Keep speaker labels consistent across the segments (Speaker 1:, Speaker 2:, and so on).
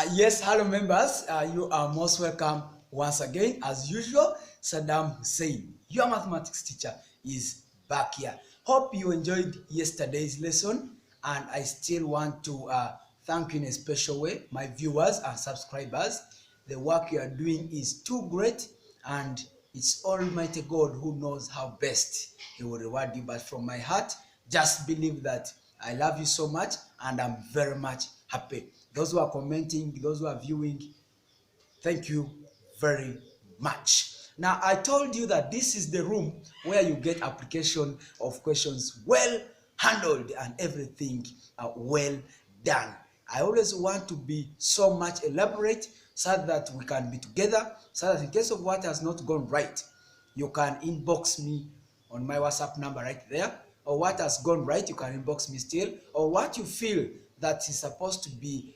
Speaker 1: Yes, hello members. You are most welcome once again. As usual, Saddam Hussein, your mathematics teacher, is back here. Hope you enjoyed yesterday's lesson, and I still want to thank you in a special way, my viewers and subscribers. The work you are doing is too great, and it's Almighty God who knows how best He will reward you. But from my heart, just believe that I love you so much, and I'm very much happy. Those who are commenting, those who are viewing, thank you very much. Now, I told you that this is the room where you get application of questions well handled and everything well done. I always want to be so much elaborate so that we can be together, so that in case of what has not gone right, you can inbox me on my WhatsApp number right there, or what has gone right, you can inbox me still, or what you feel that is supposed to be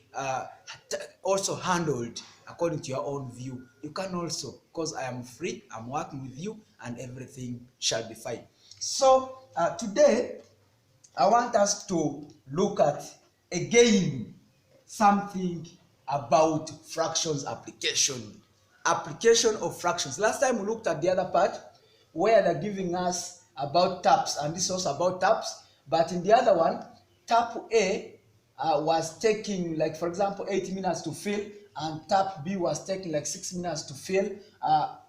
Speaker 1: also handled according to your own view. You can also, because I am free, I'm working with you, and everything shall be fine. So today, I want us to look at again something about fractions application. Application of fractions. Last time we looked at the other part where they're giving us about taps, and this was about taps, but in the other one, tap A was taking, like, for example, 8 minutes to fill, and tap B was taking like 6 minutes to fill.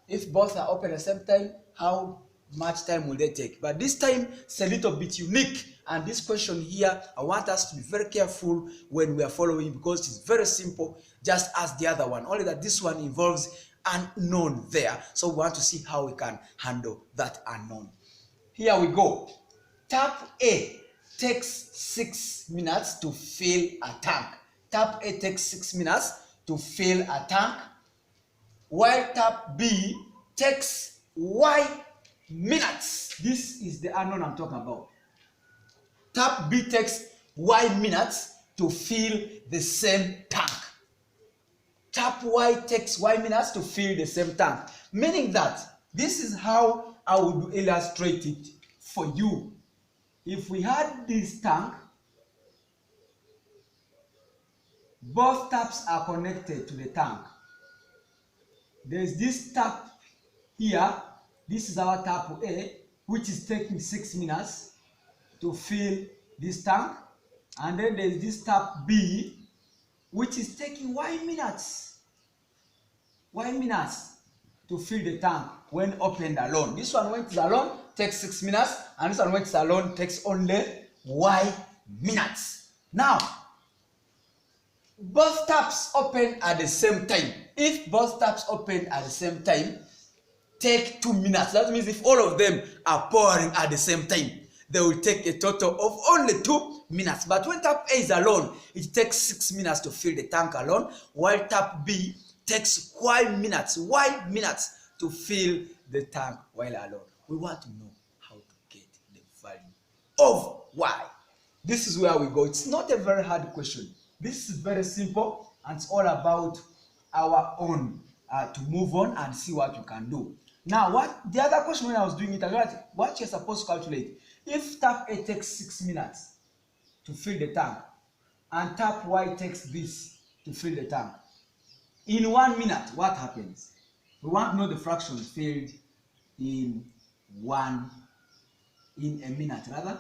Speaker 1: If both are open at the same time, how much time will they take? But this time it's a little bit unique, and this question here, I want us to be very careful when we are following, because it's very simple, just as the other one, only that this one involves unknown there. So we want to see how we can handle that unknown. Here we go. Tap A takes 6 minutes to fill a tank. Tap A takes 6 minutes to fill a tank, while tap B takes Y minutes. This is the unknown I'm talking about. Tap B takes Y minutes to fill the same tank. Tap Y takes Y minutes to fill the same tank. Meaning that this is how I would illustrate it for you. If we had this tank, both taps are connected to the tank. There's this tap here. This is our tap A, which is taking 6 minutes to fill this tank. And then there's this tap B, which is taking Y minutes to fill the tank when opened alone. This one, when it's alone, takes 6 minutes, and this one, when it's alone, takes only Y minutes. Now, both taps open at the same time. If both taps open at the same time, take 2 minutes. That means if all of them are pouring at the same time, they will take a total of only 2 minutes. But when tap A is alone, it takes 6 minutes to fill the tank alone, while tap B takes Y minutes to fill the tank while alone. We want to know how to get the value of Y. This is where we go. It's not a very hard question. This is very simple, and it's all about our own to move on and see what you can do. Now, what the other question when I was doing it, I realized what you're supposed to calculate. If tap A takes 6 minutes to fill the tank, and tap Y takes this to fill the tank, in 1 minute, what happens? We want to know the fractions filled in a minute, rather.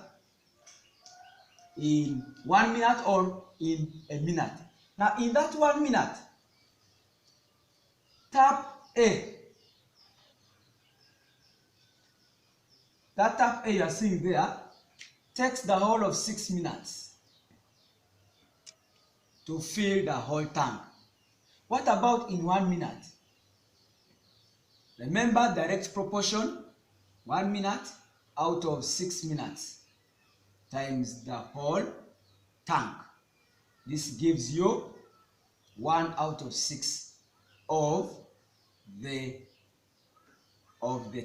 Speaker 1: In 1 minute or in a minute. Now, in that 1 minute, tap A, that tap A you are seeing there, takes the whole of 6 minutes to fill the whole tank. What about in 1 minute? Remember direct proportion, 1 minute out of 6 minutes times the whole tank. This gives you 1 out of 6 of the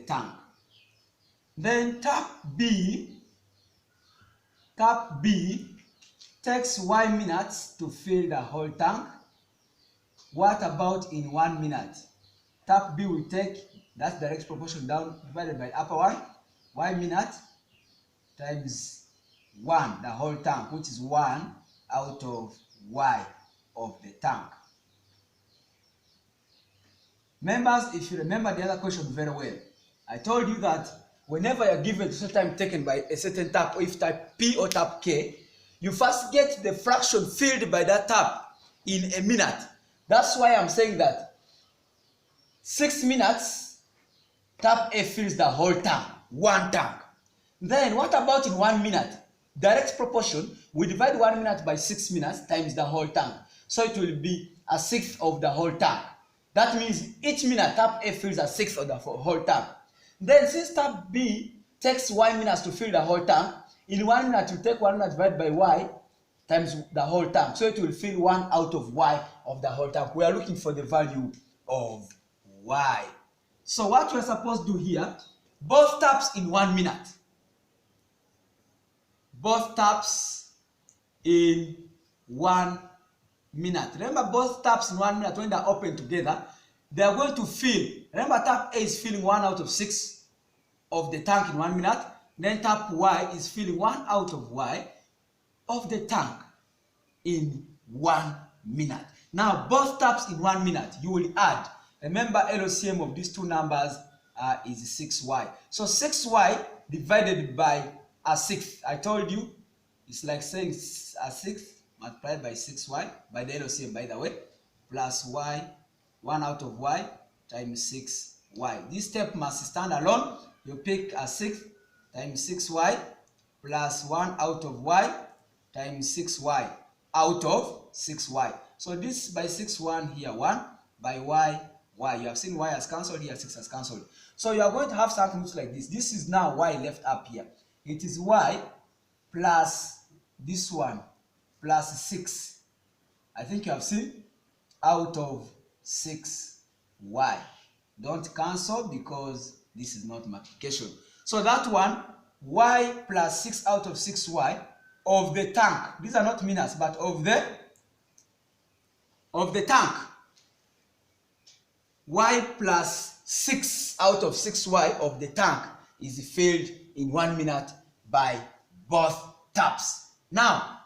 Speaker 1: tank. Then tap B takes Y minutes to fill the whole tank. What about in 1 minute? Tap B will take, that's direct proportion down divided by upper one, Y minute times 1, the whole tank, which is 1 out of Y of the tank. Members, if you remember the other question very well, I told you that whenever you're given a certain time taken by a certain tap, or if type P or tap K, you first get the fraction filled by that tap in a minute. That's why I'm saying that 6 minutes, tap A fills the whole tank, one tank. Then what about in 1 minute? Direct proportion, we divide 1 minute by 6 minutes times the whole tank. So it will be a sixth of the whole tank. That means each minute tap A fills a sixth of the whole tank. Then since tap B takes 1 minute to fill the whole tank, in 1 minute you take 1 minute divided by Y times the whole tank. So it will fill 1 out of Y of the whole tank. We are looking for the value of Y. So what we're supposed to do here, both taps in 1 minute. Both taps in 1 minute. Remember, both taps in 1 minute, when they're open together, they are going to fill. Remember, tap A is filling 1 out of 6 of the tank in 1 minute. Then tap Y is filling 1 out of Y of the tank in 1 minute. Now, both taps in 1 minute, you will add. Remember, LCM of these two numbers is 6Y. So 6Y divided by a sixth. I told you, it's like saying a sixth multiplied by 6Y, by the LCM, by the way, plus Y, 1 out of Y times 6Y. This step must stand alone. You pick a sixth times 6Y plus 1 out of Y times 6Y out of 6Y. So this by 6, 1 here, 1, by Y, Y. You have seen Y has cancelled here, 6 has cancelled. So you are going to have something like this. This is now Y left up here. It is Y plus this one plus 6. I think you have seen, out of 6Y. Don't cancel because this is not multiplication. So that one, Y plus 6 out of 6Y of the tank. These are not minutes, but of the tank. Y plus 6 out of 6Y of the tank is filled in 1 minute by both taps. Now,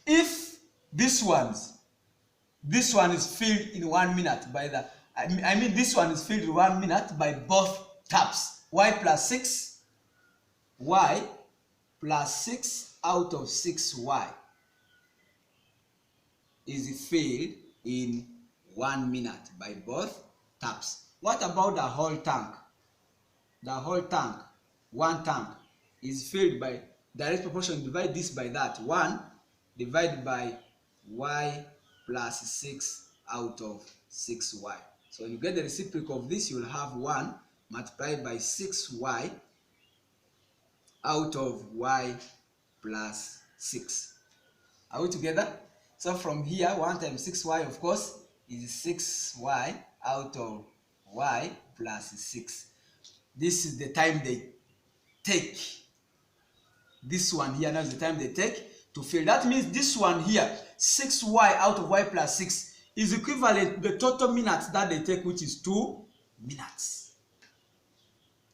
Speaker 1: if this one is filled in 1 minute by the, I mean this one is filled in 1 minute by both taps. Y plus 6, Y plus 6 out of 6Y is filled in 1 minute by both taps. What about the whole tank? The whole tank, one tank, is filled by direct proportion. Divide this by that. 1 divided by Y plus 6 out of 6Y. So you get the reciprocal of this, you'll have 1 multiplied by 6Y out of Y plus 6. Are we together? So from here, 1 times 6Y, of course, is 6Y out of Y plus 6. This is the time they take. This one here now is the time they take to fill. That means this one here, 6Y out of Y plus 6, is equivalent to the total minutes that they take, which is 2 minutes.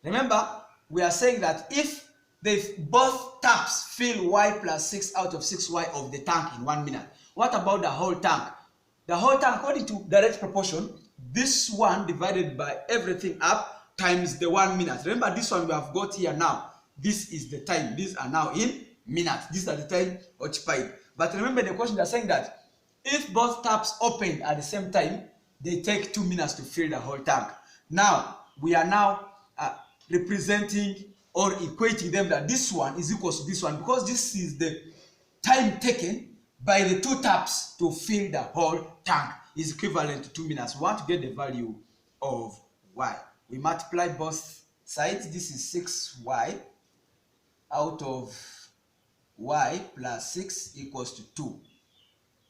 Speaker 1: Remember, we are saying that if both taps fill Y plus 6 out of 6Y of the tank in 1 minute, what about the whole tank? The whole tank, according to direct proportion, this one divided by everything up times the 1 minute. Remember, this one we have got here now. This is the time. These are now in minutes. These are the time occupied. But remember, the question, they are saying that if both taps open at the same time, they take 2 minutes to fill the whole tank. Now, we are now representing or equating them that this one is equal to this one, because this is the time taken by the 2 taps to fill the whole tank is equivalent to 2 minutes. We want to get the value of Y. We multiply both sides. This is 6Y out of Y plus 6 equals to 2.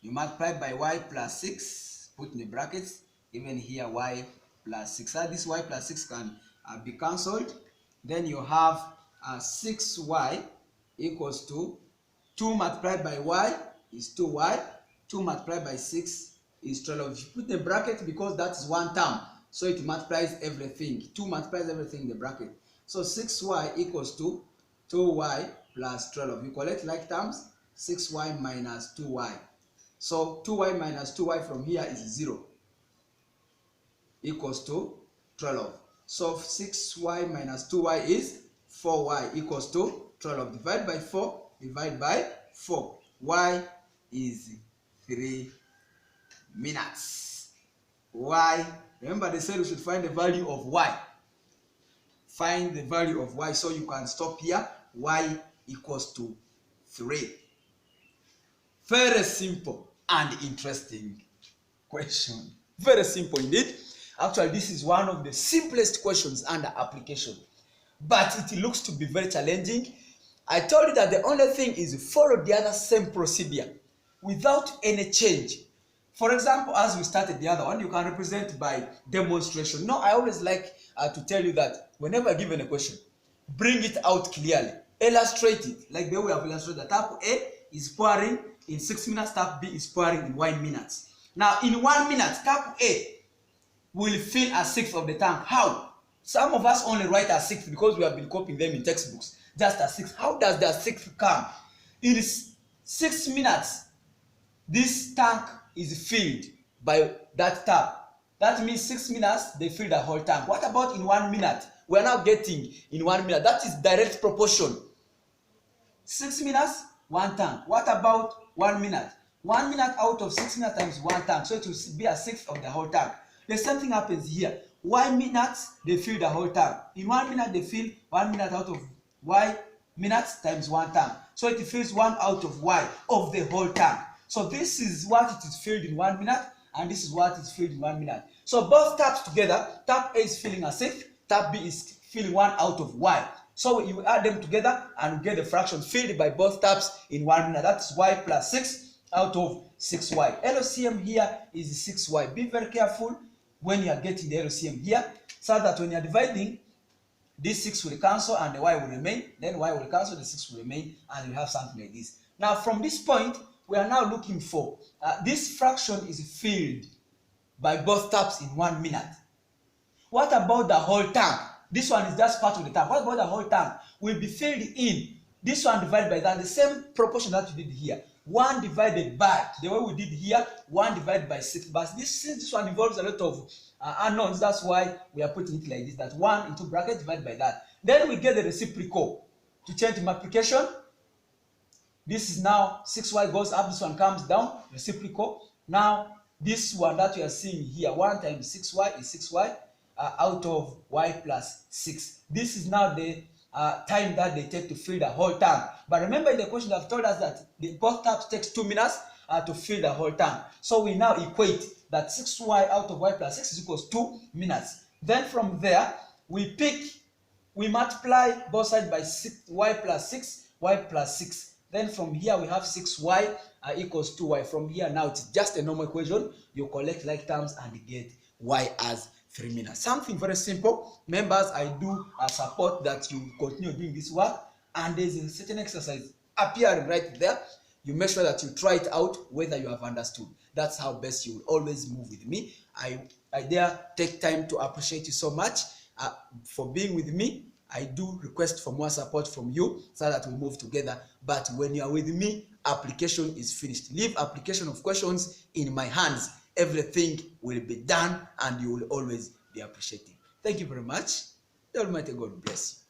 Speaker 1: You multiply by Y plus 6, put in the brackets, even here Y plus 6. So this Y plus 6 can be cancelled. Then you have 6Y equals to 2 multiplied by Y is 2Y. 2 multiplied by 6 is 12. You put the bracket because that is one term, so it multiplies everything. 2 multiplies everything in the bracket. So 6Y equals to 2Y plus 12. You collect like terms, 6Y minus 2Y. So 2Y minus 2Y from here is 0. equals to 12. So 6y minus 2y is 4y equals to 12. Divide by 4, divide by 4. Y is 3 minutes. Y, remember they said we should find the value of y. Find the value of y, so you can stop here. Y equals to 3. Very simple and interesting question. Very simple indeed. Actually, this is one of the simplest questions under application, but it looks to be very challenging. I told you that the only thing is follow the other same procedure without any change. For example, as we started the other one, you can represent by demonstration. No, I always like to tell you that whenever given a question, bring it out clearly. Illustrate it like the way we have illustrated. Tap A is pouring in 6 minutes, tap B is pouring in 1 minute. Now, in 1 minute, tap A will fill a sixth of the tank. How? Some of us only write a sixth because we have been copying them in textbooks. Just a sixth. How does the sixth come? In 6 minutes, this tank is filled by that tap. That means 6 minutes, they fill the whole tank. What about in 1 minute? We are now getting in 1 minute. That is direct proportion. 6 minutes, 1 tank. What about 1 minute? 1 minute out of 6 minutes times 1 tank. So it will be a sixth of the whole tank. The same thing happens here. 1 minute, they fill the whole tank. In 1 minute, they fill 1 minute out of y minutes times 1 tank. So it fills 1 out of y of the whole tank. So this is what it is filled in 1 minute, and this is what is filled in 1 minute. So both taps together, tap A is filling a sixth, tap B is filling 1 out of y. So you add them together and get the fraction filled by both taps in 1 minute. That is y plus 6 out of 6y. LCM here is 6y. Be very careful when you are getting the LCM here, so that when you are dividing, this 6 will cancel and the y will remain, then y will cancel, the 6 will remain, and you have something like this. Now from this point, we are now looking for this fraction is filled by both taps in 1 minute. What about the whole tank? This one is just part of the tank. What about the whole tank? Will be filled in. This one divided by that, the same proportion that you did here. 1 divided by, the way we did here, 1 divided by 6. But since this one involves a lot of unknowns, that's why we are putting it like this, that 1 into bracket divided by that. Then we get the reciprocal. To change multiplication, this is now 6y goes up, this one comes down, reciprocal. Now, this one that we are seeing here, 1 times 6y is 6y out of y plus 6. This is now the time that they take to fill the whole tank. But remember in the question they've told us that the both taps takes 2 minutes to fill the whole tank. So we now equate that 6y out of y plus 6 is equals 2 minutes. Then from there, we multiply both sides by 6y plus 6, y plus 6. Then from here we have 6y equals 2y. From here now it's just a normal equation. You collect like terms and get y as 3 minutes. Something very simple. Members, I do support that you continue doing this work, and there's a certain exercise appearing right there. You make sure that you try it out whether you have understood. That's how best you will always move with me. I dare take time to appreciate you so much for being with me. I do request for more support from you so that we move together. But when you are with me, application is finished. Leave application of questions in my hands. Everything will be done and you will always be appreciated. Thank you very much. The Almighty God bless you.